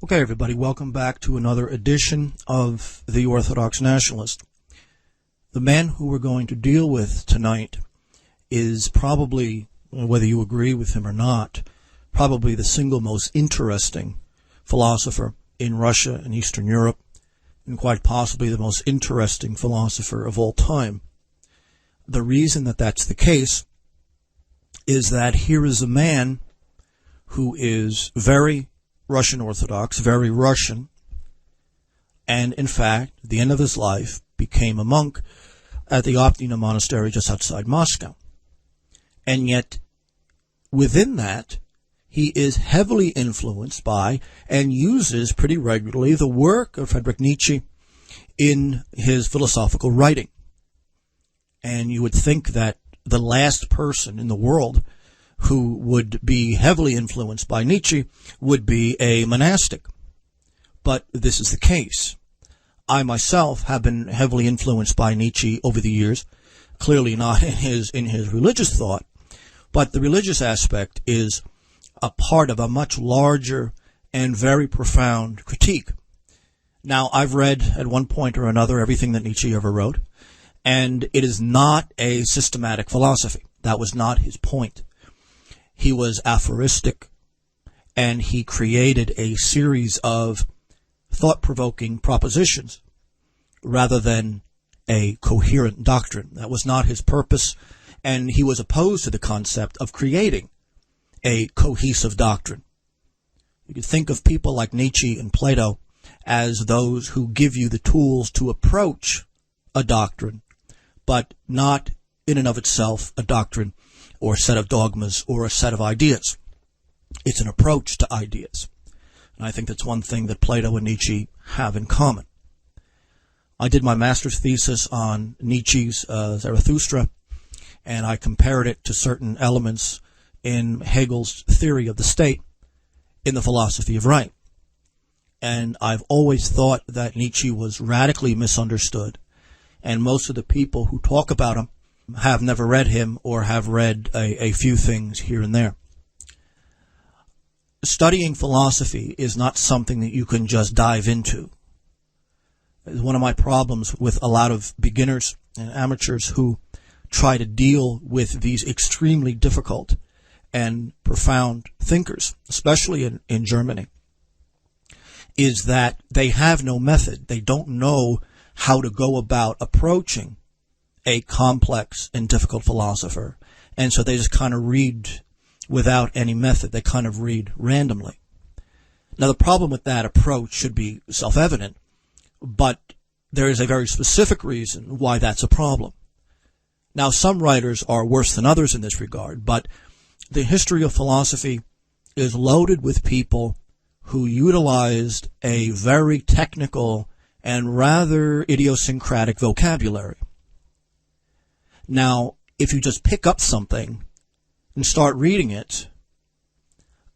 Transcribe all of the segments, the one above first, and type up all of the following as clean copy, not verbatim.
Okay, everybody, welcome back to another edition of The Orthodox Nationalist. The man who we're going to deal with tonight is probably, whether you agree with him or not, probably the single most interesting philosopher in Russia and Eastern Europe, and quite possibly the most interesting philosopher of all time. The reason that that's the case is that here is a man who is very Russian Orthodox, very Russian, and in fact, at the end of his life, became a monk at the Optina Monastery just outside Moscow. And yet, within that, he is heavily influenced by and uses pretty regularly the work of Friedrich Nietzsche in his philosophical writing. And you would think that the last person in the world who would be heavily influenced by Nietzsche would be a monastic. But this is the case. I myself have been heavily influenced by Nietzsche over the years, clearly not in his religious thought, but the religious aspect is a part of a much larger and very profound critique. Now, I've read at one point or another everything that Nietzsche ever wrote, and it is not a systematic philosophy. That was not his point. He was aphoristic, and he created a series of thought-provoking propositions rather than a coherent doctrine. That was not his purpose, and he was opposed to the concept of creating a cohesive doctrine. You could think of people like Nietzsche and Plato as those who give you the tools to approach a doctrine, but not in and of itself a doctrine or a set of dogmas or a set of ideas. It's an approach to ideas. And I think that's one thing that Plato and Nietzsche have in common. I did my master's thesis on Nietzsche's Zarathustra, and I compared it to certain elements in Hegel's theory of the state in the philosophy of right. And I've always thought that Nietzsche was radically misunderstood, and most of the people who talk about him have never read him or have read a few things here and there. Studying philosophy is not something that you can just dive into. It's one of my problems with a lot of beginners and amateurs who try to deal with these extremely difficult and profound thinkers, especially in Germany, is that they have no method. They don't know how to go about approaching a complex and difficult philosopher. And so they just kind of read without any method. They kind of read randomly. Now, the problem with that approach should be self-evident, but there is a very specific reason why that's a problem. Now, some writers are worse than others in this regard, but the history of philosophy is loaded with people who utilized a very technical and rather idiosyncratic vocabulary. Now, if you just pick up something and start reading it,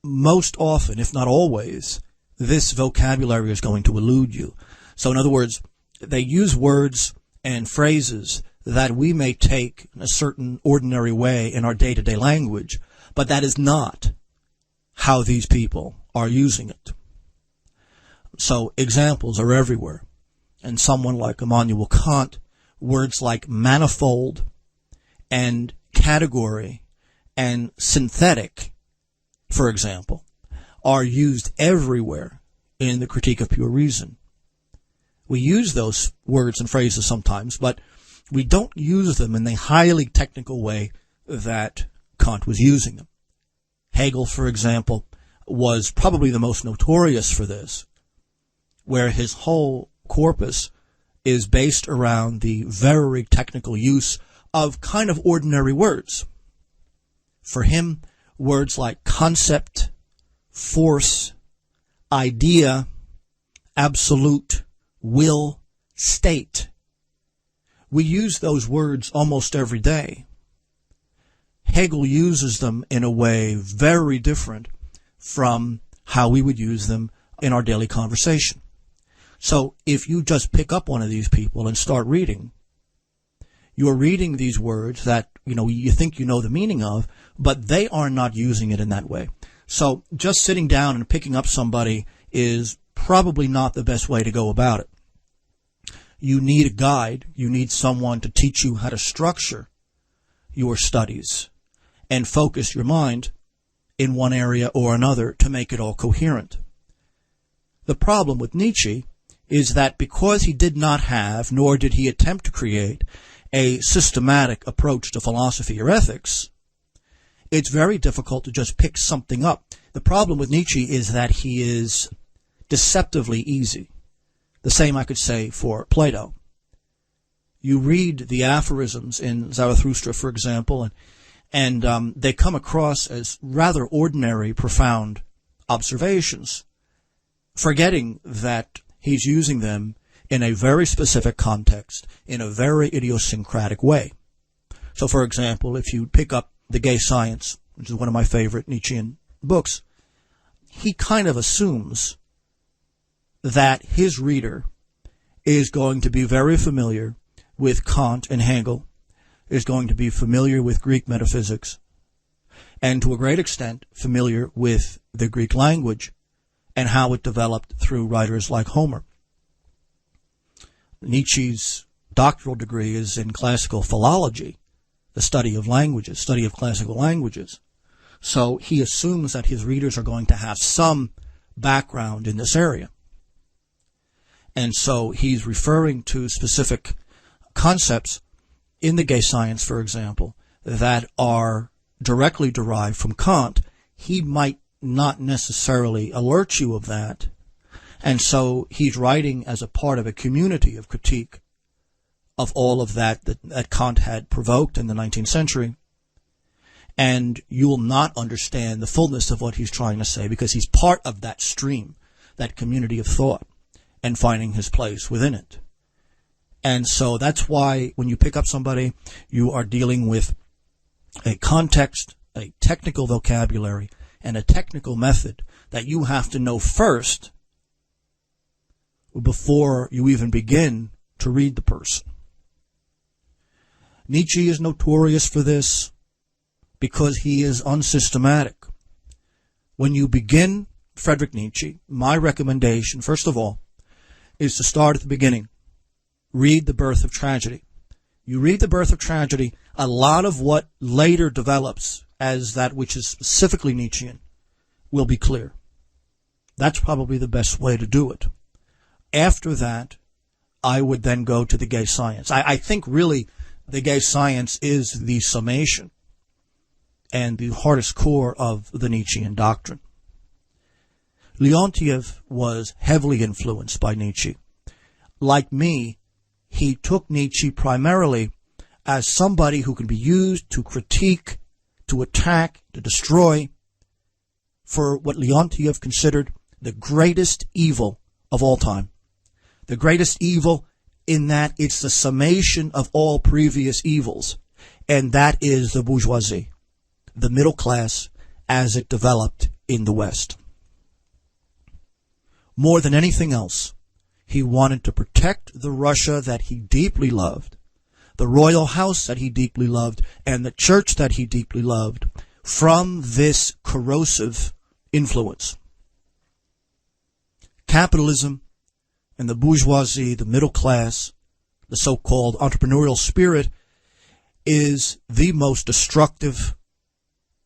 most often, if not always, this vocabulary is going to elude you. So in other words, they use words and phrases that we may take in a certain ordinary way in our day-to-day language, but that is not how these people are using it. So examples are everywhere. And someone like Immanuel Kant, words like manifold and category and synthetic, for example, are used everywhere in the Critique of Pure Reason. We use those words and phrases sometimes, but we don't use them in the highly technical way that Kant was using them. Hegel, for example, was probably the most notorious for this, where his whole corpus is based around the very technical use of kind of ordinary words. For him, words like concept, force, idea, absolute, will, state. We use those words almost every day. Hegel uses them in a way very different from how we would use them in our daily conversation. So if you just pick up one of these people and start reading, you're reading these words that, you think you know the meaning of, but they are not using it in that way. So just sitting down and picking up somebody is probably not the best way to go about it. You need a guide. You need someone to teach you how to structure your studies and focus your mind in one area or another to make it all coherent. The problem with Nietzsche is that because he did not have, nor did he attempt to create, a systematic approach to philosophy or ethics, it's very difficult to just pick something up. The problem with Nietzsche is that he is deceptively easy. The same I could say for Plato. You read the aphorisms in Zarathustra, for example, and they come across as rather ordinary, profound observations, forgetting that he's using them in a very specific context, in a very idiosyncratic way. So, for example, if you pick up The Gay Science, which is one of my favorite Nietzschean books, he kind of assumes that his reader is going to be very familiar with Kant and Hegel, is going to be familiar with Greek metaphysics, and to a great extent familiar with the Greek language and how it developed through writers like Homer. Nietzsche's doctoral degree is in classical philology, the study of languages, study of classical languages. So he assumes that his readers are going to have some background in this area. And so he's referring to specific concepts in The Gay Science, for example, that are directly derived from Kant. He might not necessarily alert you of that. And so he's writing as a part of a community of critique of all of that Kant had provoked in the 19th century. And you will not understand the fullness of what he's trying to say because he's part of that stream, that community of thought, and finding his place within it. And so that's why when you pick up somebody, you are dealing with a context, a technical vocabulary, and a technical method that you have to know first before you even begin to read the person. Nietzsche is notorious for this because he is unsystematic. When you begin Friedrich Nietzsche, my recommendation, first of all, is to start at the beginning. Read The Birth of Tragedy. You read The Birth of Tragedy, a lot of what later develops as that which is specifically Nietzschean will be clear. That's probably the best way to do it. After that, I would then go to The Gay Science. I think really The Gay Science is the summation and the hardest core of the Nietzschean doctrine. Leontiev was heavily influenced by Nietzsche. Like me, he took Nietzsche primarily as somebody who could be used to critique, to attack, to destroy, for what Leontiev considered the greatest evil of all time. The greatest evil in that it's the summation of all previous evils, and that is the bourgeoisie, the middle class as it developed in the West. More than anything else, he wanted to protect the Russia that he deeply loved, the royal house that he deeply loved, and the church that he deeply loved from this corrosive influence. Capitalism and the bourgeoisie, the middle class, the so-called entrepreneurial spirit is the most destructive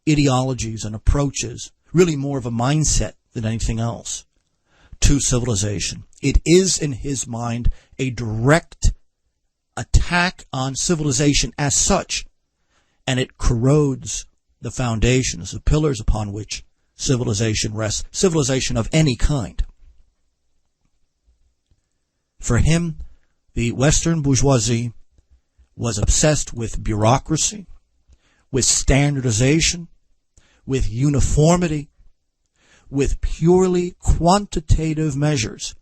ideologies and approaches, really more of a mindset than anything else, to civilization. It is, in his mind, a direct attack on civilization as such, and it corrodes the foundations, the pillars upon which civilization rests, civilization of any kind. For him, the Western bourgeoisie was obsessed with bureaucracy, with standardization, with uniformity, with purely quantitative measures.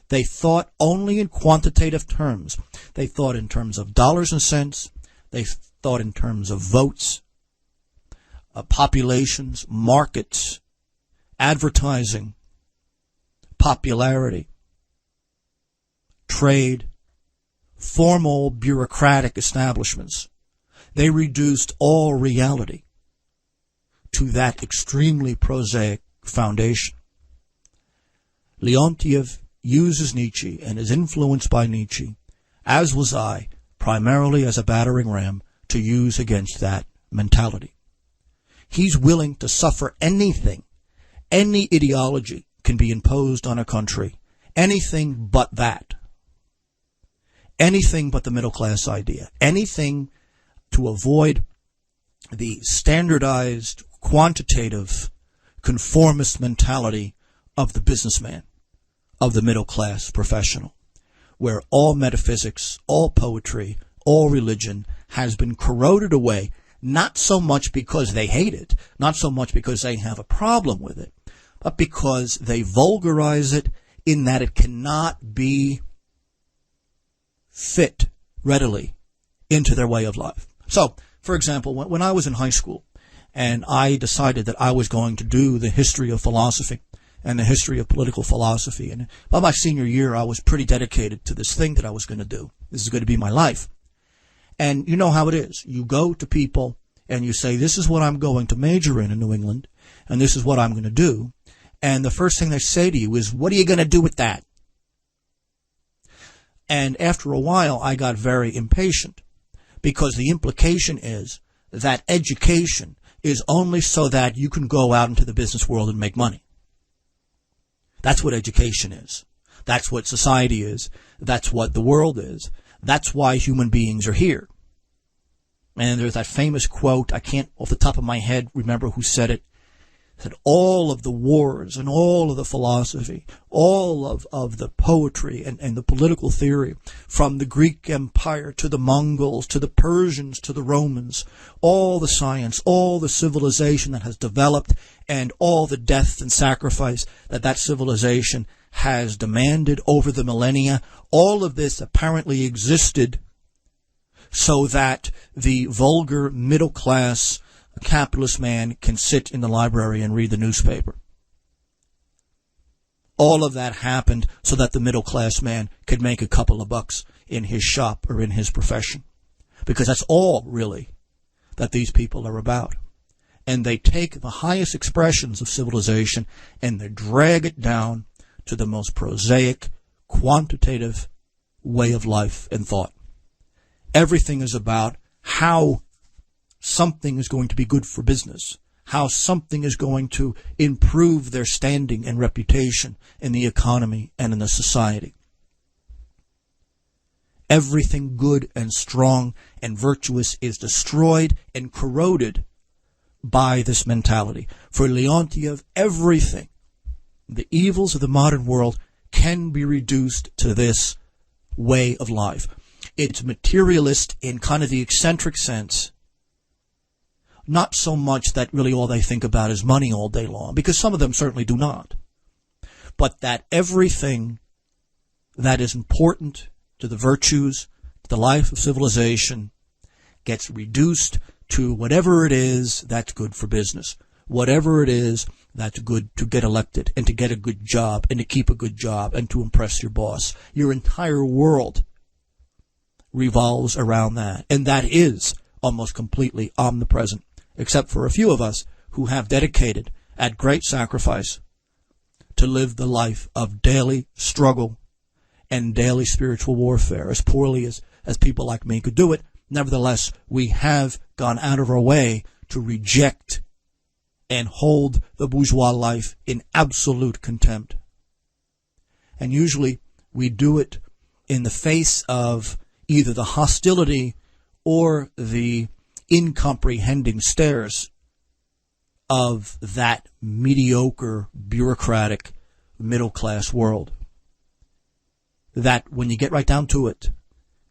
They thought only in quantitative terms. They thought in terms of dollars and cents. They thought in terms of votes, populations, markets, advertising, popularity, trade, formal bureaucratic establishments. They reduced all reality to that extremely prosaic foundation. Leontiev uses Nietzsche and is influenced by Nietzsche, as was I, primarily as a battering ram to use against that mentality. He's willing to suffer anything. Any ideology can be imposed on a country. Anything but that. Anything but the middle class idea. Anything to avoid the standardized, quantitative, conformist mentality of the businessman, of the middle class professional, where all metaphysics, all poetry, all religion has been corroded away, not so much because they hate it, not so much because they have a problem with it, but because they vulgarize it in that it cannot be fit readily into their way of life. So, for example, when I was in high school and I decided that I was going to do the history of philosophy and the history of political philosophy, and by my senior year I was pretty dedicated to this thing that I was going to do. This is going to be my life. And you know how it is. You go to people and you say, this is what I'm going to major in New England, and this is what I'm going to do. And the first thing they say to you is, what are you going to do with that? And after a while, I got very impatient, because the implication is that education is only so that you can go out into the business world and make money. That's what education is. That's what society is. That's what the world is. That's why human beings are here. And there's that famous quote, I can't off the top of my head remember who said it, that all of the wars and all of the philosophy, all of the poetry and the political theory, from the Greek Empire to the Mongols to the Persians to the Romans, all the science, all the civilization that has developed, and all the death and sacrifice that civilization has demanded over the millennia, all of this apparently existed so that the vulgar middle class capitalist man can sit in the library and read the newspaper. All of that happened so that the middle class man could make a couple of bucks in his shop or in his profession. Because that's all, really, that these people are about. And they take the highest expressions of civilization and they drag it down to the most prosaic, quantitative way of life and thought. Everything is about how something is going to be good for business, how something is going to improve their standing and reputation in the economy and in the society. Everything good and strong and virtuous is destroyed and corroded by this mentality. For Leontiev, everything, the evils of the modern world, can be reduced to this way of life. It's materialist in kind of the eccentric sense. Not so much that really all they think about is money all day long, because some of them certainly do not. But that everything that is important to the virtues, to the life of civilization, gets reduced to whatever it is that's good for business, whatever it is that's good to get elected and to get a good job and to keep a good job and to impress your boss. Your entire world revolves around that, and that is almost completely omnipresent, except for a few of us who have dedicated at great sacrifice to live the life of daily struggle and daily spiritual warfare, as poorly as people like me could do it. Nevertheless, we have gone out of our way to reject and hold the bourgeois life in absolute contempt. And usually we do it in the face of either the hostility or the incomprehending stares of that mediocre, bureaucratic, middle-class world. That when you get right down to it,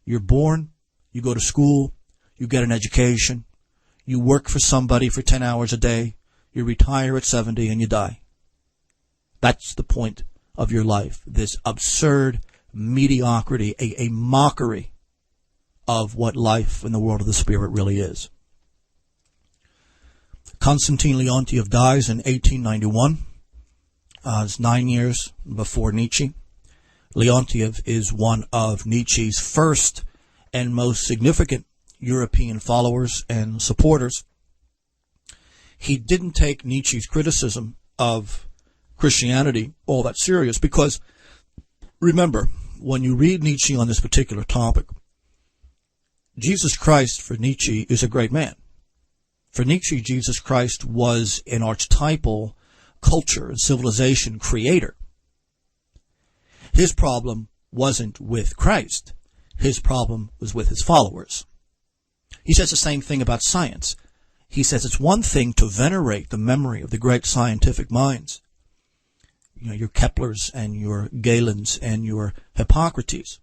you're born, you go to school, you get an education, you work for somebody for 10 hours a day, you retire at 70 and you die. That's the point of your life, this absurd mediocrity, a mockery of what life in the world of the spirit really is. Konstantin Leontiev dies in 1891. It's 9 years before Nietzsche. Leontiev is one of Nietzsche's first and most significant European followers and supporters. He didn't take Nietzsche's criticism of Christianity all that serious, because remember, when you read Nietzsche on this particular topic, Jesus Christ for Nietzsche is a great man. For Nietzsche, Jesus Christ was an archetypal culture and civilization creator. His problem wasn't with Christ. His problem was with his followers. He says the same thing about science. He says it's one thing to venerate the memory of the great scientific minds, your Keplers and your Galens and your Hippocrates,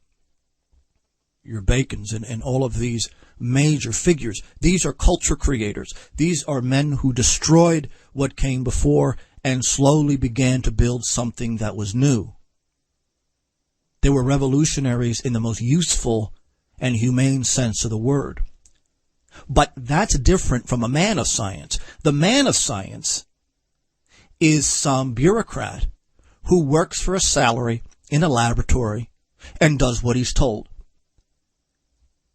your Bacons and all of these major figures. These are culture creators. These are men who destroyed what came before and slowly began to build something that was new. They were revolutionaries in the most useful and humane sense of the word. But that's different from a man of science. The man of science is some bureaucrat who works for a salary in a laboratory and does what he's told.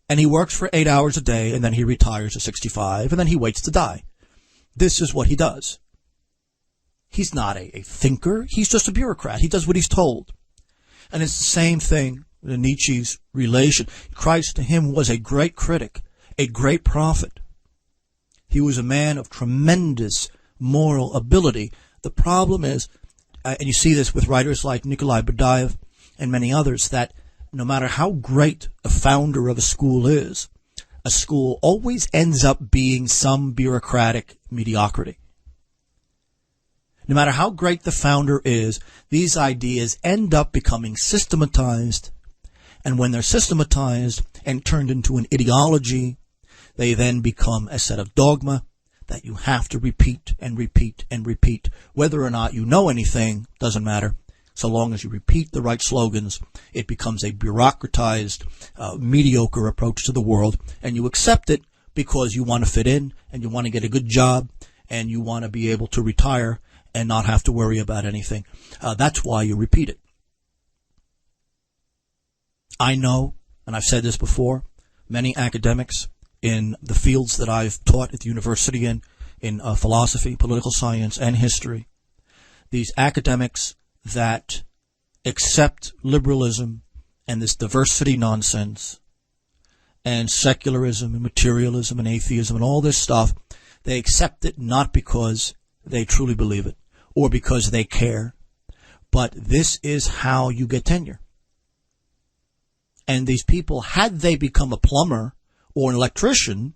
And he works for 8 hours a day, and then he retires at 65, and then he waits to die. This is what he does. He's not a thinker. He's just a bureaucrat. He does what he's told. And it's the same thing in Nietzsche's relation. Christ to him was a great critic, a great prophet. He was a man of tremendous moral ability. The problem is, and you see this with writers like Nikolayevich and many others, that no matter how great a founder of a school is, a school always ends up being some bureaucratic mediocrity. No matter how great the founder is, these ideas end up becoming systematized, and when they're systematized and turned into an ideology, they then become a set of dogma that you have to repeat and repeat and repeat. Whether or not you know anything doesn't matter. So long as you repeat the right slogans, it becomes a bureaucratized, mediocre approach to the world, and you accept it because you want to fit in, and you want to get a good job, and you want to be able to retire and not have to worry about anything. That's why you repeat it. I know, and I've said this before, many academics in the fields that I've taught at the university in philosophy, political science, and history, these academics that accept liberalism and this diversity nonsense and secularism and materialism and atheism and all this stuff, they accept it not because they truly believe it or because they care, but this is how you get tenure. And these people, had they become a plumber or an electrician,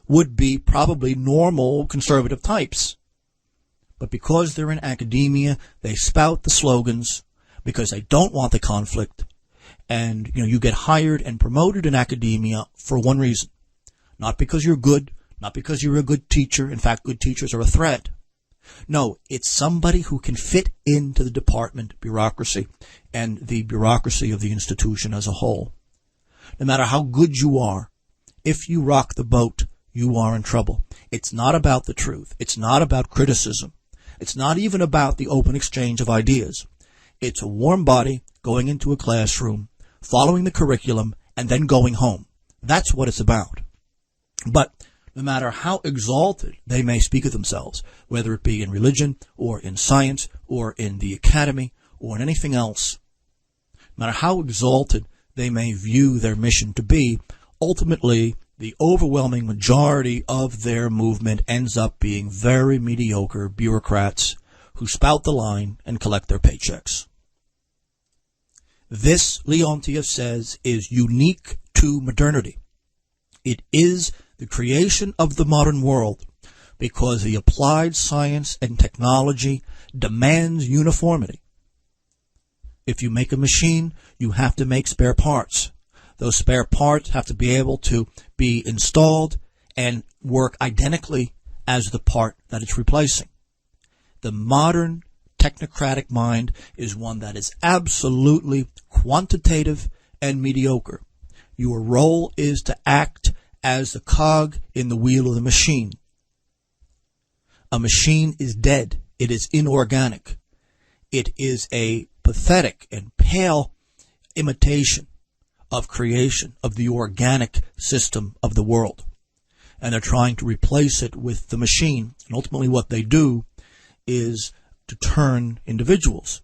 would be probably normal conservative types. But because they're in academia, they spout the slogans because they don't want the conflict. And, you get hired and promoted in academia for one reason. Not because you're good, not because you're a good teacher. In fact, good teachers are a threat. No, it's somebody who can fit into the department bureaucracy and the bureaucracy of the institution as a whole. No matter how good you are, if you rock the boat, you are in trouble. It's not about the truth. It's not about criticism. It's not even about the open exchange of ideas. It's a warm body going into a classroom, following the curriculum, and then going home. That's what it's about. But no matter how exalted they may speak of themselves, whether it be in religion or in science or in the academy or in anything else, no matter how exalted they may view their mission to be, ultimately the overwhelming majority of their movement ends up being very mediocre bureaucrats who spout the line and collect their paychecks. This, Leontiev says, is unique to modernity. It is the creation of the modern world because the applied science and technology demands uniformity. If you make a machine, you have to make spare parts. Those spare parts have to be able to be installed and work identically as the part that it's replacing. The modern technocratic mind is one that is absolutely quantitative and mediocre. Your role is to act as the cog in the wheel of the machine. A machine is dead. It is inorganic. It is a pathetic and pale imitation of creation, of the organic system of the world. And they're trying to replace it with the machine. And ultimately what they do is to turn individuals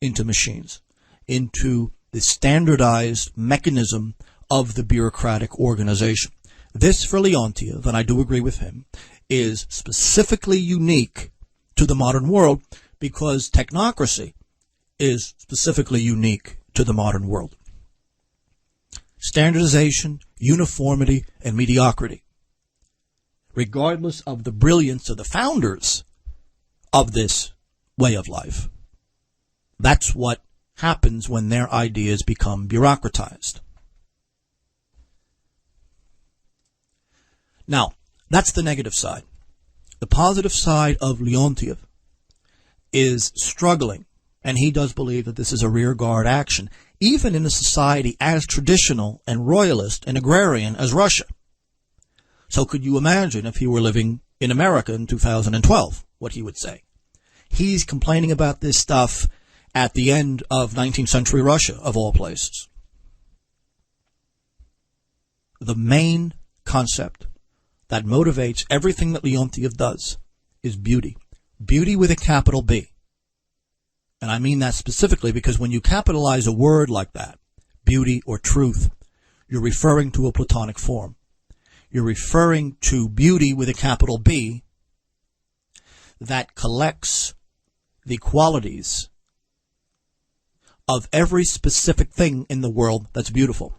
into machines, into the standardized mechanism of the bureaucratic organization. This, for Leontiev, and I do agree with him, is specifically unique to the modern world because technocracy is specifically unique to the modern world. Standardization, uniformity, and mediocrity. Regardless of the brilliance of the founders of this way of life, that's what happens when their ideas become bureaucratized. Now, that's the negative side. The positive side of Leontiev is struggling, and he does believe that this is a rearguard action, even in a society as traditional and royalist and agrarian as Russia. So could you imagine if he were living in America in 2012, what he would say? He's complaining about this stuff at the end of 19th century Russia, of all places. The main concept that motivates everything that Leontiev does is beauty. Beauty with a capital B. And I mean that specifically because when you capitalize a word like that, beauty or truth, you're referring to a Platonic form. You're referring to beauty with a capital B that collects the qualities of every specific thing in the world that's beautiful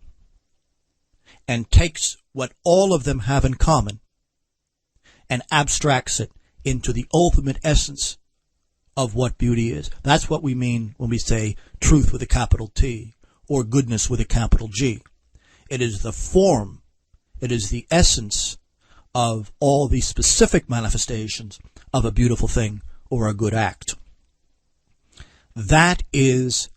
and takes what all of them have in common and abstracts it into the ultimate essence of what beauty is. That's what we mean when we say truth with a capital T or goodness with a capital G. It is the form, it is the essence of all the specific manifestations of a beautiful thing or a good act. That is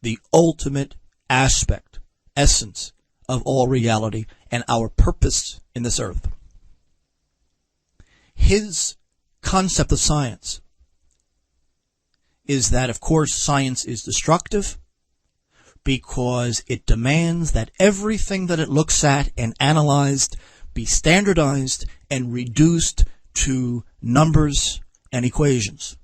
the ultimate aspect, essence of all reality and our purpose in this earth. His concept of science is that, of course, science is destructive because it demands that everything that it looks at and analyzed be standardized and reduced to numbers and equations.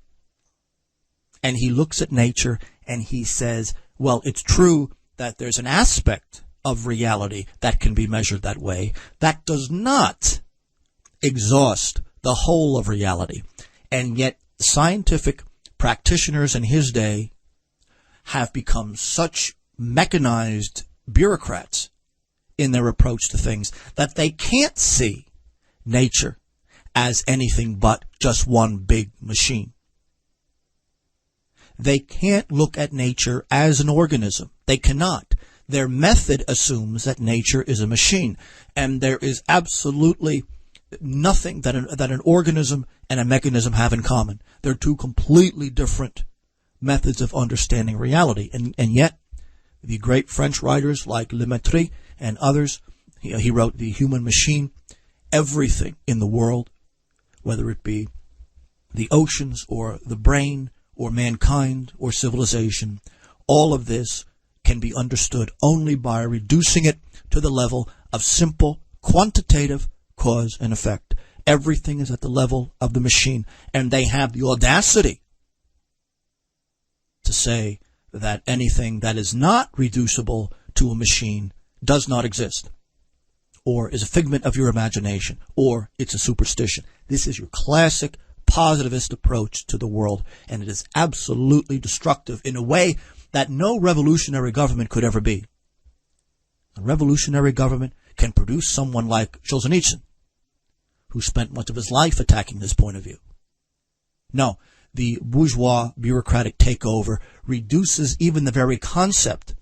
And he looks at nature and he says, well, it's true that there's an aspect of reality that can be measured that way. That does not exhaust the whole of reality. And yet scientific practitioners in his day have become such mechanized bureaucrats in their approach to things that they can't see nature as anything but just one big machine. They can't look at nature as an organism. They cannot. Their method assumes that nature is a machine, and there is absolutely nothing that an organism and a mechanism have in common. They're two completely different methods of understanding reality, and yet the great French writers like Leontiev and others, he wrote The Human Machine. Everything in the world, whether it be the oceans or the brain or mankind or civilization, all of this can be understood only by reducing it to the level of simple quantitative cause and effect. Everything is at the level of the machine, and they have the audacity to say that anything that is not reducible to a machine does not exist, or is a figment of your imagination, or it's a superstition. This is your classic positivist approach to the world, and it is absolutely destructive in a way that no revolutionary government could ever be. A revolutionary government can produce someone like Solzhenitsyn, who spent much of his life attacking this point of view. No, the bourgeois bureaucratic takeover reduces even the very concept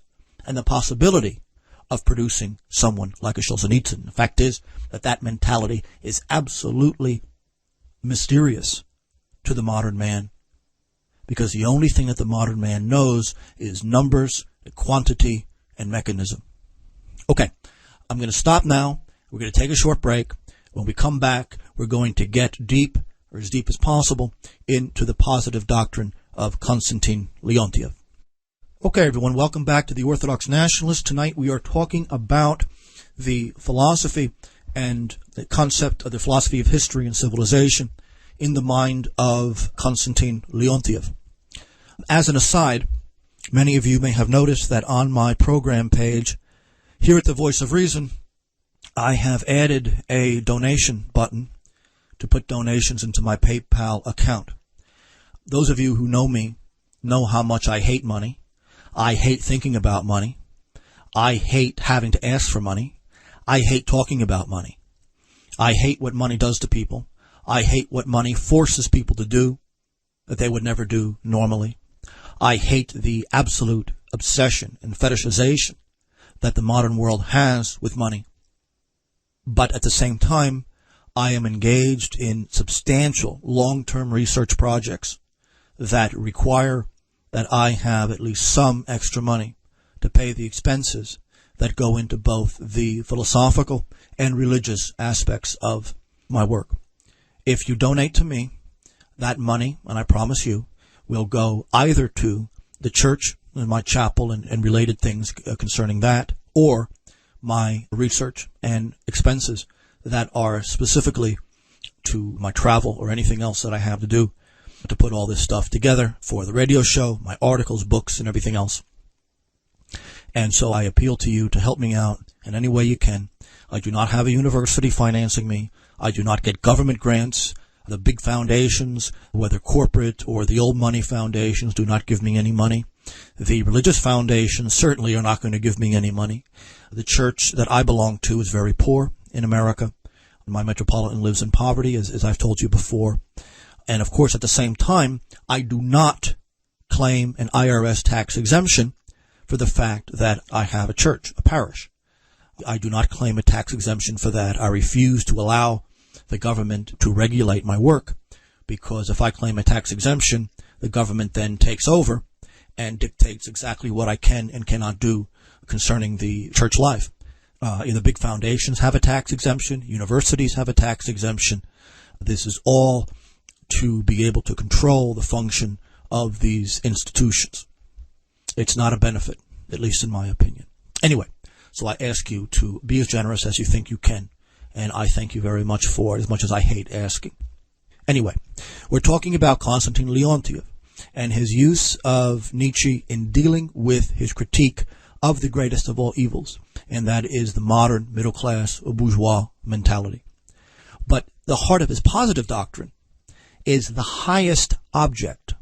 and the possibility of producing someone like a Solzhenitsyn. The fact is that mentality is absolutely mysterious to the modern man, because the only thing that the modern man knows is numbers, quantity, and mechanism. Okay, I'm going to stop now. We're going to take a short break. When we come back, we're going to get deep, or as deep as possible, into the positive doctrine of Konstantin Leontiev. Okay, everyone, welcome back to the Orthodox Nationalist. Tonight we are talking about the philosophy and the concept of the philosophy of history and civilization in the mind of Konstantin Leontiev. As an aside, many of you may have noticed that on my program page here at the Voice of Reason, I have added a donation button to put donations into my PayPal account. Those of you who know me know how much I hate money. I hate thinking about money. I hate having to ask for money. I hate talking about money. I hate what money does to people. I hate what money forces people to do that they would never do normally. I hate the absolute obsession and fetishization that the modern world has with money. But at the same time, I am engaged in substantial long-term research projects that require that I have at least some extra money to pay the expenses that go into both the philosophical and religious aspects of my work. If you donate to me, that money, and I promise you, will go either to the church and my chapel and related things concerning that, or my research and expenses that are specifically to my travel or anything else that I have to do to put all this stuff together for the radio show, my articles, books, and everything else. And so I appeal to you to help me out in any way you can. I do not have a university financing me. I do not get government grants. The big foundations, whether corporate or the old money foundations, do not give me any money. The religious foundations certainly are not going to give me any money. The church that I belong to is very poor in America. My metropolitan lives in poverty, as I've told you before. And of course, at the same time, I do not claim an IRS tax exemption for the fact that I have a church, a parish. I do not claim a tax exemption for that. I refuse to allow the government to regulate my work, because if I claim a tax exemption, the government then takes over and dictates exactly what I can and cannot do concerning the church life. The big foundations have a tax exemption. Universities have a tax exemption. This is all to be able to control the function of these institutions. It's not a benefit, at least in my opinion. Anyway, so I ask you to be as generous as you think you can, and I thank you very much for it, as much as I hate asking. Anyway, we're talking about Konstantin Leontiev and his use of Nietzsche in dealing with his critique of the greatest of all evils, and that is the modern middle-class bourgeois mentality. But the heart of his positive doctrine is the highest object,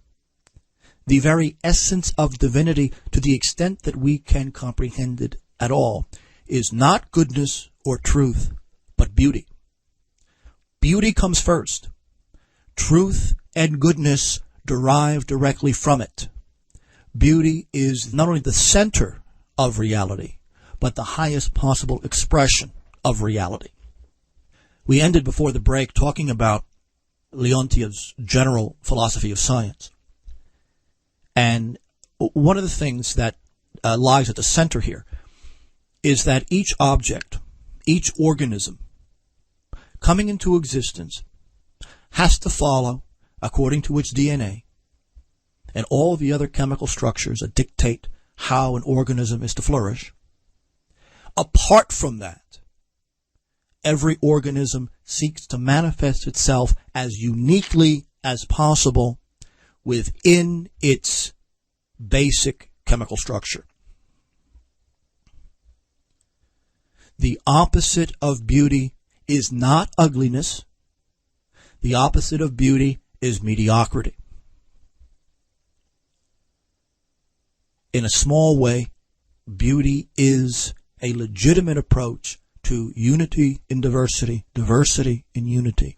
the very essence of divinity, to the extent that we can comprehend it at all, is not goodness or truth, but beauty. Beauty comes first. Truth and goodness derive directly from it. Beauty is not only the center of reality, but the highest possible expression of reality. We ended before the break talking about Leontiev's general philosophy of science. And one of the things that lies at the center here is that each object, each organism coming into existence has to follow according to its DNA and all the other chemical structures that dictate how an organism is to flourish. Apart from that, every organism seeks to manifest itself as uniquely as possible within its basic chemical structure. The opposite of beauty is not ugliness. The opposite of beauty is mediocrity. In a small way, beauty is a legitimate approach to unity in diversity, diversity in unity.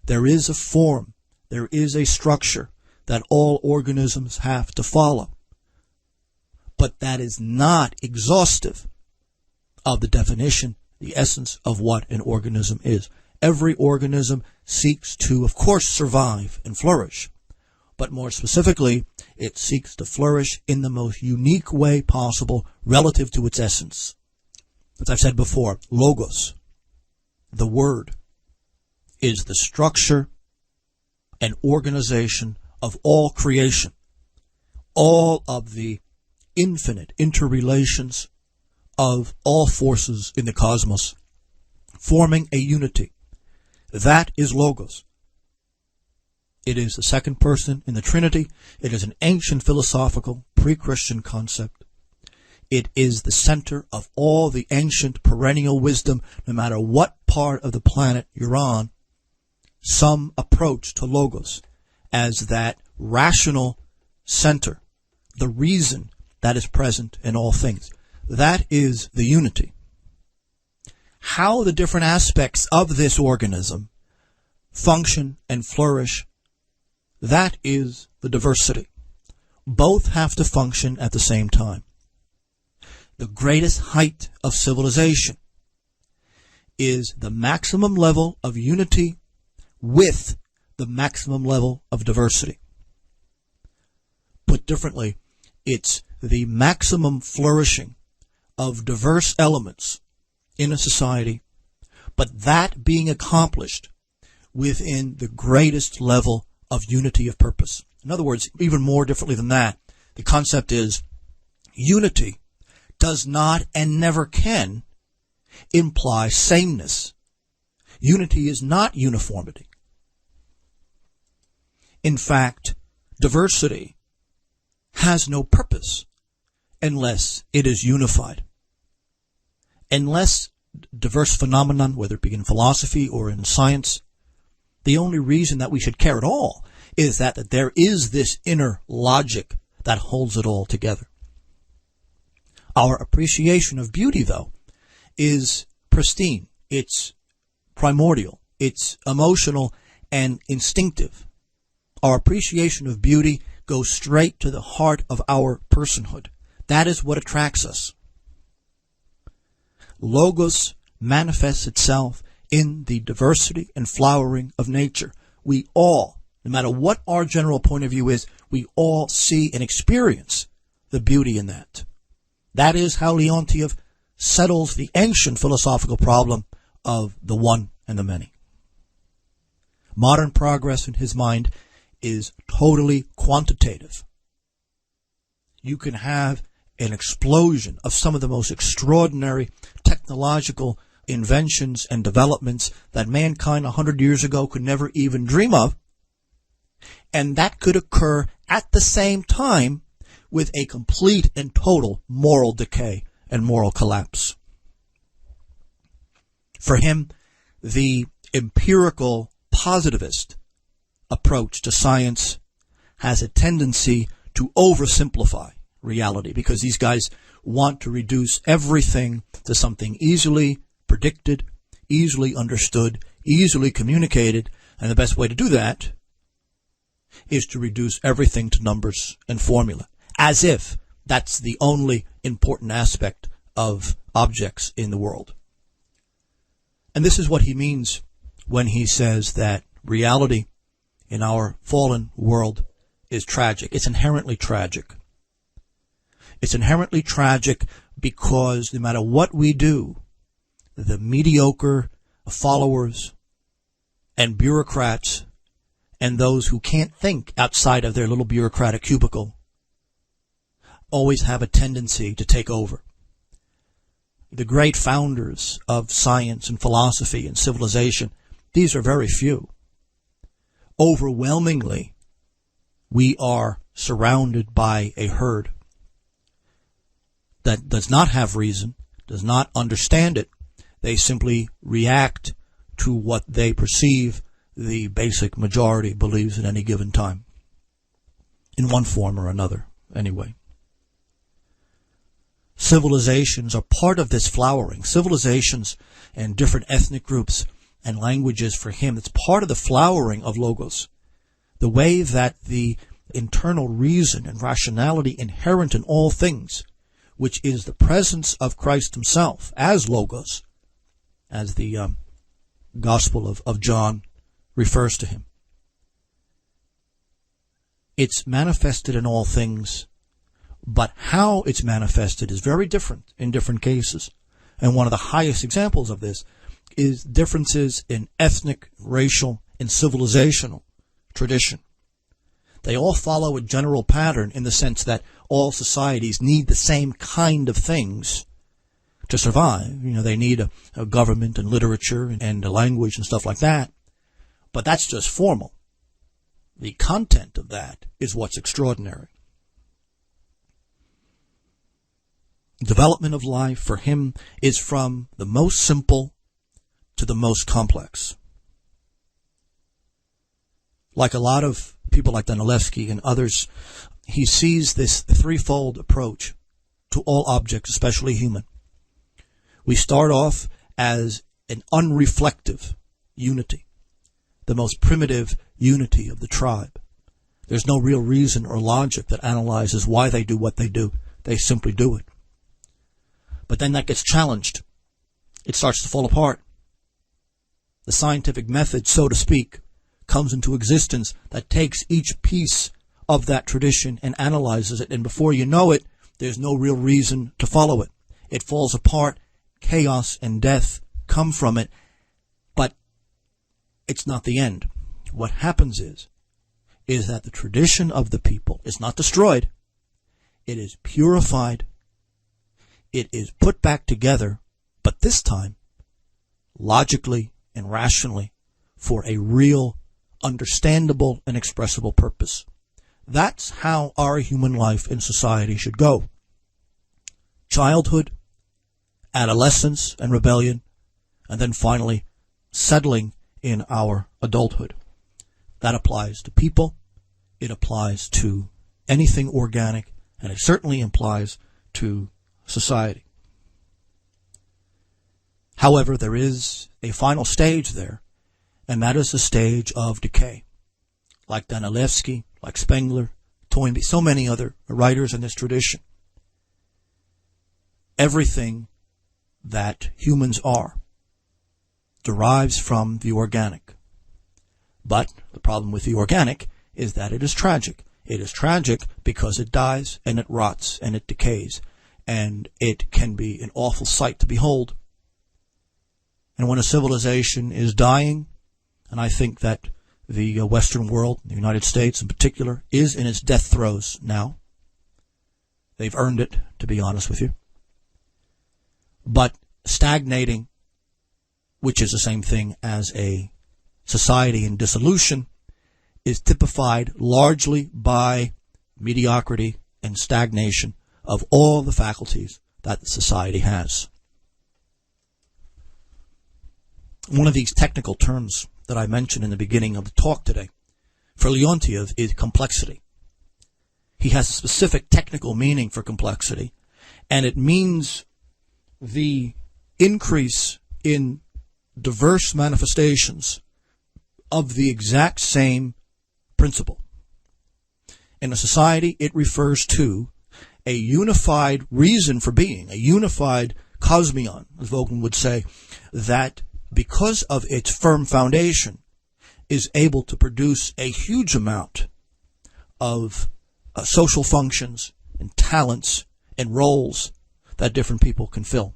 There is a form, there is a structure that all organisms have to follow. But that is not exhaustive of the definition, the essence of what an organism is. Every organism seeks to, of course, survive and flourish. But more specifically, it seeks to flourish in the most unique way possible relative to its essence. As I've said before, logos, the word, is the structure and organization of all creation, all of the infinite interrelations of all forces in the cosmos, forming a unity. That is logos. It is the second person in the Trinity. It is an ancient philosophical pre-Christian concept. It is the center of all the ancient perennial wisdom, no matter what part of the planet you're on. Some approach to Logos as that rational center, the reason that is present in all things. That is the unity. How the different aspects of this organism function and flourish, that is the diversity. Both have to function at the same time. The greatest height of civilization is the maximum level of unity with the maximum level of diversity. Put differently, it's the maximum flourishing of diverse elements in a society, but that being accomplished within the greatest level of unity of purpose. In other words, even more differently than that, the concept is unity does not and never can imply sameness. Unity is not uniformity. In fact, diversity has no purpose unless it is unified. Unless diverse phenomenon, whether it be in philosophy or in science, the only reason that we should care at all is that there is this inner logic that holds it all together. Our appreciation of beauty, though, is pristine. It's primordial. It's emotional and instinctive. Our appreciation of beauty goes straight to the heart of our personhood. That is what attracts us. Logos manifests itself in the diversity and flowering of nature. We all, no matter what our general point of view is, we all see and experience the beauty in that. That is how Leontiev settles the ancient philosophical problem of the one and the many. Modern progress in his mind is totally quantitative. You can have an explosion of some of the most extraordinary technological inventions and developments that mankind 100 years ago could never even dream of, and that could occur at the same time with a complete and total moral decay and moral collapse. For him, the empirical positivist approach to science has a tendency to oversimplify reality, because these guys want to reduce everything to something easily predicted, easily understood, easily communicated, and the best way to do that is to reduce everything to numbers and formula, as if that's the only important aspect of objects in the world. And this is what he means when he says that reality in our fallen world is tragic. It's inherently tragic. It's inherently tragic because no matter what we do, the mediocre followers and bureaucrats and those who can't think outside of their little bureaucratic cubicle always have a tendency to take over. The great founders of science and philosophy and civilization, these are very few. Overwhelmingly, we are surrounded by a herd that does not have reason, does not understand it. They simply react to what they perceive the basic majority believes at any given time, in one form or another, anyway. Civilizations are part of this flowering. Civilizations and different ethnic groups and languages, for him, it's part of the flowering of Logos. The way that the internal reason and rationality inherent in all things, which is the presence of Christ himself as Logos, as the Gospel of John refers to him. It's manifested in all things, but how it's manifested is very different in different cases. And one of the highest examples of this is differences in ethnic, racial, and civilizational tradition. They all follow a general pattern in the sense that all societies need the same kind of things to survive. You know, they need a government and literature and a language and stuff like that. But that's just formal. The content of that is what's extraordinary. Development of life for him is from the most simple to the most complex. Like a lot of people like Nikolayevich and others, he sees this threefold approach to all objects, especially human. We start off as an unreflective unity, the most primitive unity of the tribe. There's no real reason or logic that analyzes why they do what they do. They simply do it. But then that gets challenged. It starts to fall apart. The scientific method, so to speak, comes into existence that takes each piece of that tradition and analyzes it. And before you know it, there's no real reason to follow it. It falls apart. Chaos and death come from it. But it's not the end. What happens is that the tradition of the people is not destroyed. It is purified. It is put back together, but this time, logically and rationally, for a real, understandable, and expressible purpose. That's how our human life in society should go. Childhood, adolescence and rebellion, and then finally, settling in our adulthood. That applies to people, it applies to anything organic, and it certainly applies to society. However, there is a final stage there, and that is the stage of decay. Like Nikolayevich, like Spengler, Toynbee, so many other writers in this tradition. Everything that humans are derives from the organic. But the problem with the organic is that it is tragic. It is tragic because it dies and it rots and it decays. And it can be an awful sight to behold. And when a civilization is dying, and I think that the Western world, the United States in particular, is in its death throes now. They've earned it, to be honest with you. But stagnating, which is the same thing as a society in dissolution, is typified largely by mediocrity and stagnation of all the faculties that the society has. One of these technical terms that I mentioned in the beginning of the talk today for Leontiev is complexity. He has a specific technical meaning for complexity, and it means the increase in diverse manifestations of the exact same principle. In a society, it refers to a unified reason for being, a unified cosmion, as Vogel would say, that because of its firm foundation is able to produce a huge amount of social functions and talents and roles that different people can fill.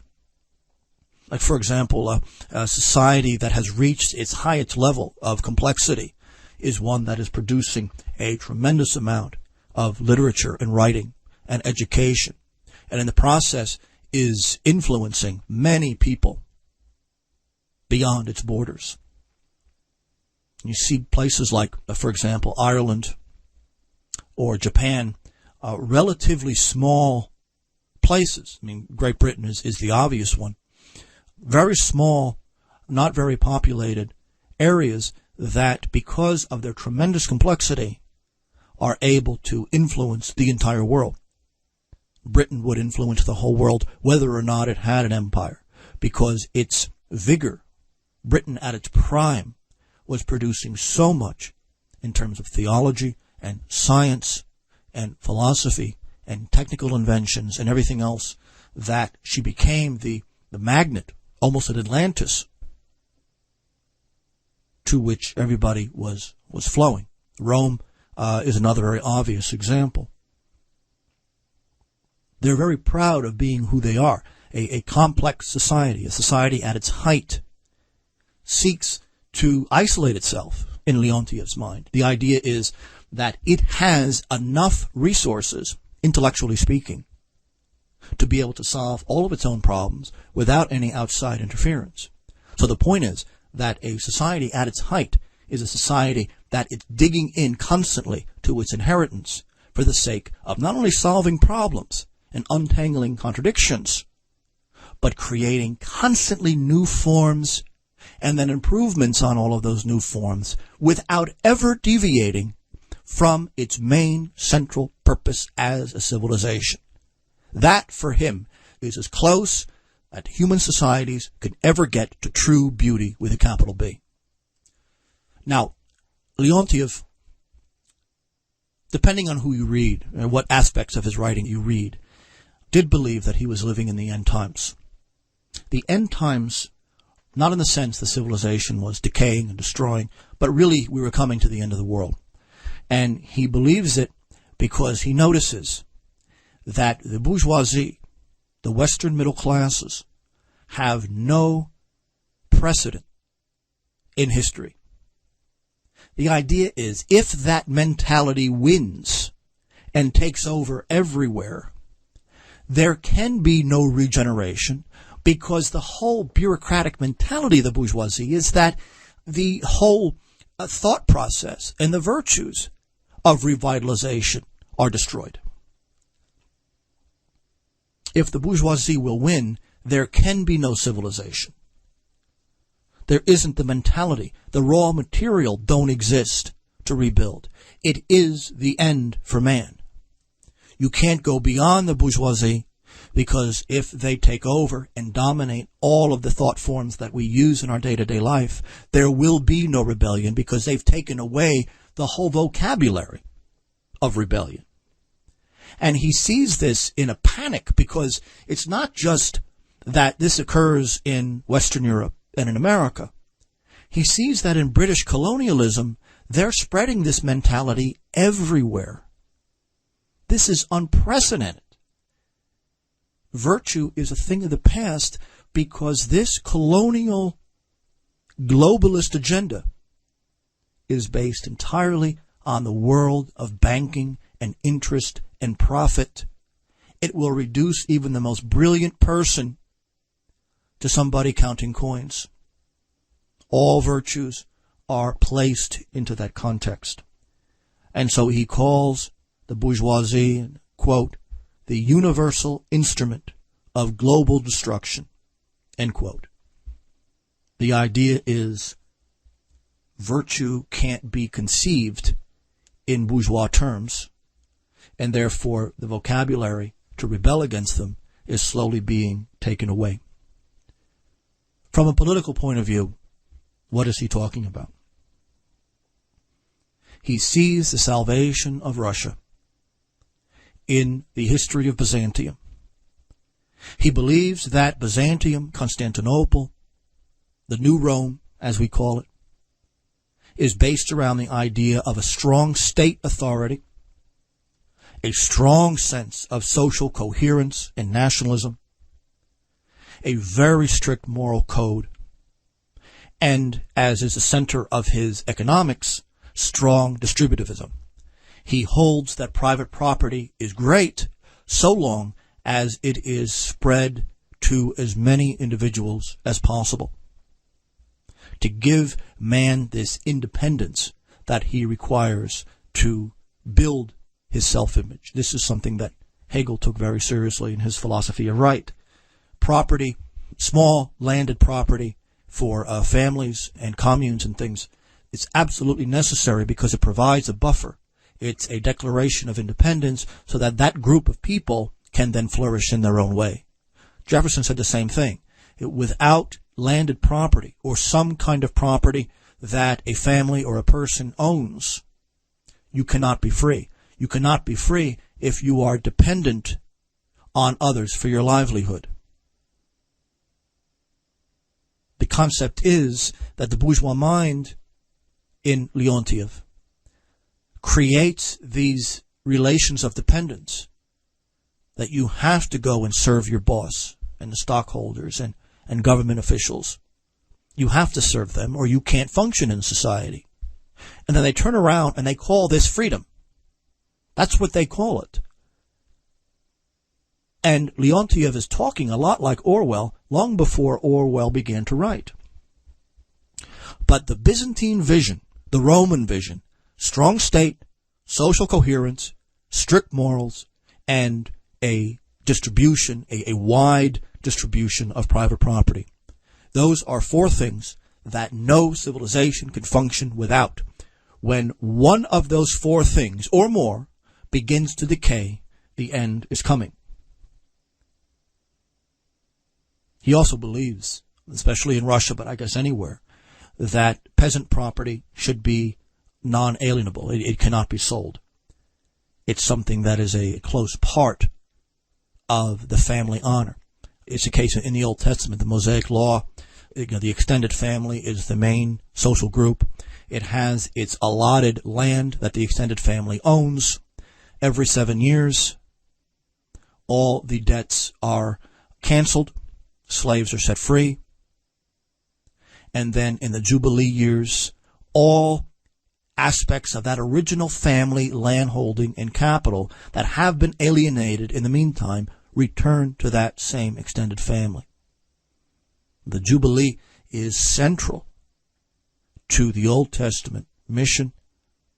Like, for example, a society that has reached its highest level of complexity is one that is producing a tremendous amount of literature and writing and education, and in the process is influencing many people beyond its borders. You see places like, for example, Ireland or Japan, relatively small places. I mean, Great Britain is the obvious one. Very small, not very populated areas that, because of their tremendous complexity, are able to influence the entire world. Britain would influence the whole world whether or not it had an empire, because its vigor, Britain at its prime, was producing so much in terms of theology and science and philosophy and technical inventions and everything else that she became the magnet, almost an Atlantis, to which everybody was flowing. Rome is another very obvious example. They're very proud of being who they are, a complex society, a society at its height, seeks to isolate itself in Leontiev's mind. The idea is that it has enough resources, intellectually speaking, to be able to solve all of its own problems without any outside interference. So the point is that a society at its height is a society that it's digging in constantly to its inheritance for the sake of not only solving problems and untangling contradictions, but creating constantly new forms and then improvements on all of those new forms without ever deviating from its main central purpose as a civilization. That, for him, is as close as human societies can ever get to true beauty with a capital B. Now, Leontiev, depending on who you read and what aspects of his writing you read, did believe that he was living in the end times. The end times, not in the sense the civilization was decaying and destroying, but really we were coming to the end of the world. And he believes it because he notices that the bourgeoisie, the Western middle classes, have no precedent in history. The idea is, if that mentality wins and takes over everywhere, there can be no regeneration, because the whole bureaucratic mentality of the bourgeoisie is that the whole thought process and the virtues of revitalization are destroyed. If the bourgeoisie will win, there can be no civilization. There isn't the mentality. The raw material don't exist to rebuild. It is the end for man. You can't go beyond the bourgeoisie, because if they take over and dominate all of the thought forms that we use in our day-to-day life, there will be no rebellion, because they've taken away the whole vocabulary of rebellion. And he sees this in a panic, because it's not just that this occurs in Western Europe and in America. He sees that in British colonialism, they're spreading this mentality everywhere. This is unprecedented. Virtue is a thing of the past, because this colonial globalist agenda is based entirely on the world of banking and interest and profit. It will reduce even the most brilliant person to somebody counting coins. All virtues are placed into that context. And so he calls the bourgeoisie, quote, the universal instrument of global destruction, end quote. The idea is virtue can't be conceived in bourgeois terms, and therefore the vocabulary to rebel against them is slowly being taken away. From a political point of view, what is he talking about? He sees the salvation of Russia in the history of Byzantium. He believes that Byzantium, Constantinople, the New Rome, as we call it, is based around the idea of a strong state authority, a strong sense of social coherence and nationalism, a very strict moral code, and, as is the center of his economics, strong distributivism. He holds that private property is great so long as it is spread to as many individuals as possible, to give man this independence that he requires to build his self-image. This is something that Hegel took very seriously in his philosophy of right. Property, small landed property for families and communes and things, is absolutely necessary because it provides a buffer. It's a declaration of independence so that that group of people can then flourish in their own way. Jefferson said the same thing. Without landed property or some kind of property that a family or a person owns, you cannot be free. You cannot be free if you are dependent on others for your livelihood. The concept is that the bourgeois mind in Leontiev creates these relations of dependence, that you have to go and serve your boss and the stockholders and government officials. You have to serve them or you can't function in society. And then they turn around and they call this freedom. That's what they call it. And Leontiev is talking a lot like Orwell long before Orwell began to write. But the Byzantine vision the Roman vision: strong state, social coherence, strict morals, and a distribution, a wide distribution of private property. Those are four things that no civilization can function without. When one of those four things or more begins to decay, the end is coming. He also believes, especially in Russia, but I guess anywhere, that peasant property should be non-alienable. It cannot be sold. It's something that is a close part of the family honor. It's a case in the Old Testament, the Mosaic Law. The extended family is the main social group. It has its allotted land that the extended family owns. Every 7 years, all the debts are canceled. Slaves are set free. And then in the Jubilee years, all aspects of that original family landholding and capital that have been alienated in the meantime return to that same extended family. The Jubilee is central to the Old Testament mission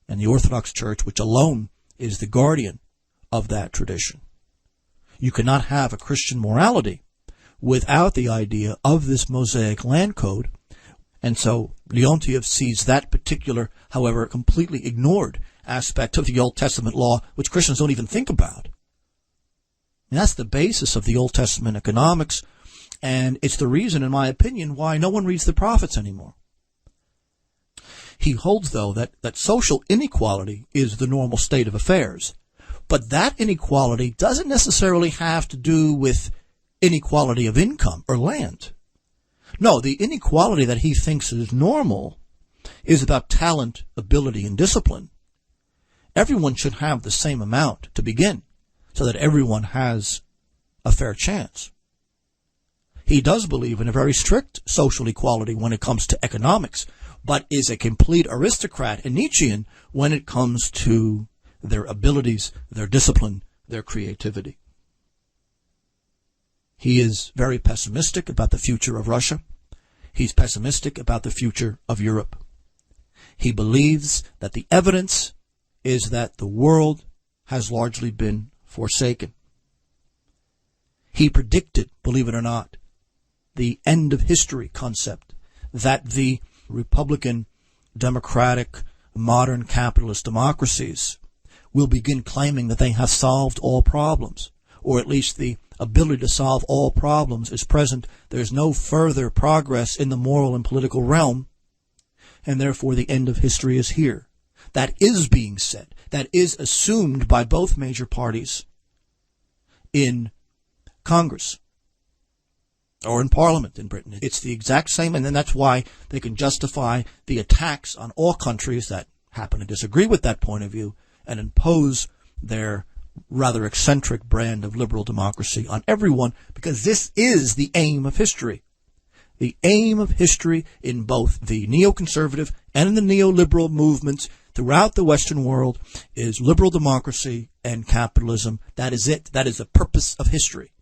and the Orthodox Church, which alone is the guardian of that tradition. You cannot have a Christian morality without the idea of this Mosaic land code. And so Leontiev sees that particular, however, completely ignored aspect of the Old Testament law, which Christians don't even think about. And that's the basis of the Old Testament economics, and it's the reason, in my opinion, why no one reads the prophets anymore. He holds, though, that social inequality is the normal state of affairs, but that inequality doesn't necessarily have to do with inequality of income or land. No, the inequality that he thinks is normal is about talent, ability, and discipline. Everyone should have the same amount to begin, so that everyone has a fair chance. He does believe in a very strict social equality when it comes to economics, but is a complete aristocrat and Nietzschean when it comes to their abilities, their discipline, their creativity. He is very pessimistic about the future of Russia. He's pessimistic about the future of Europe. He believes that the evidence is that the world has largely been forsaken. He predicted, believe it or not, the end of history concept, that the Republican, democratic, modern capitalist democracies will begin claiming that they have solved all problems, or at least the ability to solve all problems is present. There's no further progress in the moral and political realm, and therefore the end of history is here. That is being said. That is assumed by both major parties in Congress or in Parliament in Britain. It's the exact same, and then that's why they can justify the attacks on all countries that happen to disagree with that point of view and impose their rather eccentric brand of liberal democracy on everyone, because this is the aim of history. The aim of history in both the neoconservative and in the neoliberal movements throughout the Western world is liberal democracy and capitalism. That is it. That is the purpose of history.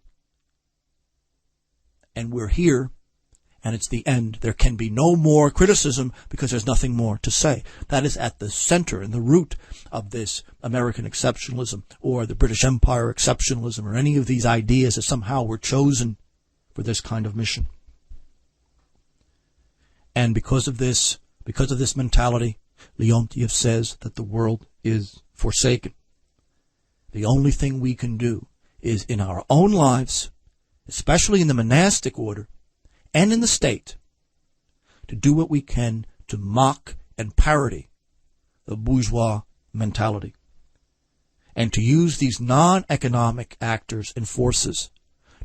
And we're here, and it's the end. There can be no more criticism because there's nothing more to say. That is at the center and the root of this American exceptionalism or the British Empire exceptionalism or any of these ideas that somehow were chosen for this kind of mission. And because of this mentality, Leontiev says that the world is forsaken. The only thing we can do is in our own lives, especially in the monastic order and in the state, to do what we can to mock and parody the bourgeois mentality, and to use these non-economic actors and forces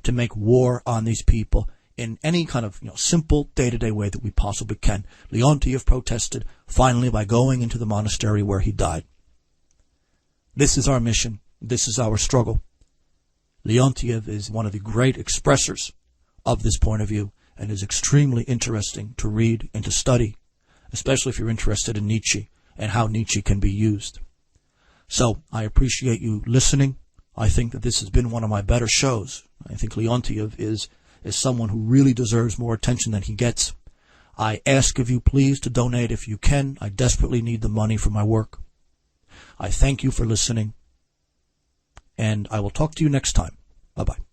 to make war on these people in any kind of simple day-to-day way that we possibly can. Leontiev protested finally by going into the monastery where he died. This is our mission. This is our struggle. Leontiev is one of the great expressors of this point of view and is extremely interesting to read and to study, especially if you're interested in Nietzsche and how Nietzsche can be used. So I appreciate you listening. I think that this has been one of my better shows. I think Leontiev is someone who really deserves more attention than he gets. I ask of you, please, to donate if you can. I desperately need the money for my work. I thank you for listening, and I will talk to you next time. Bye-bye.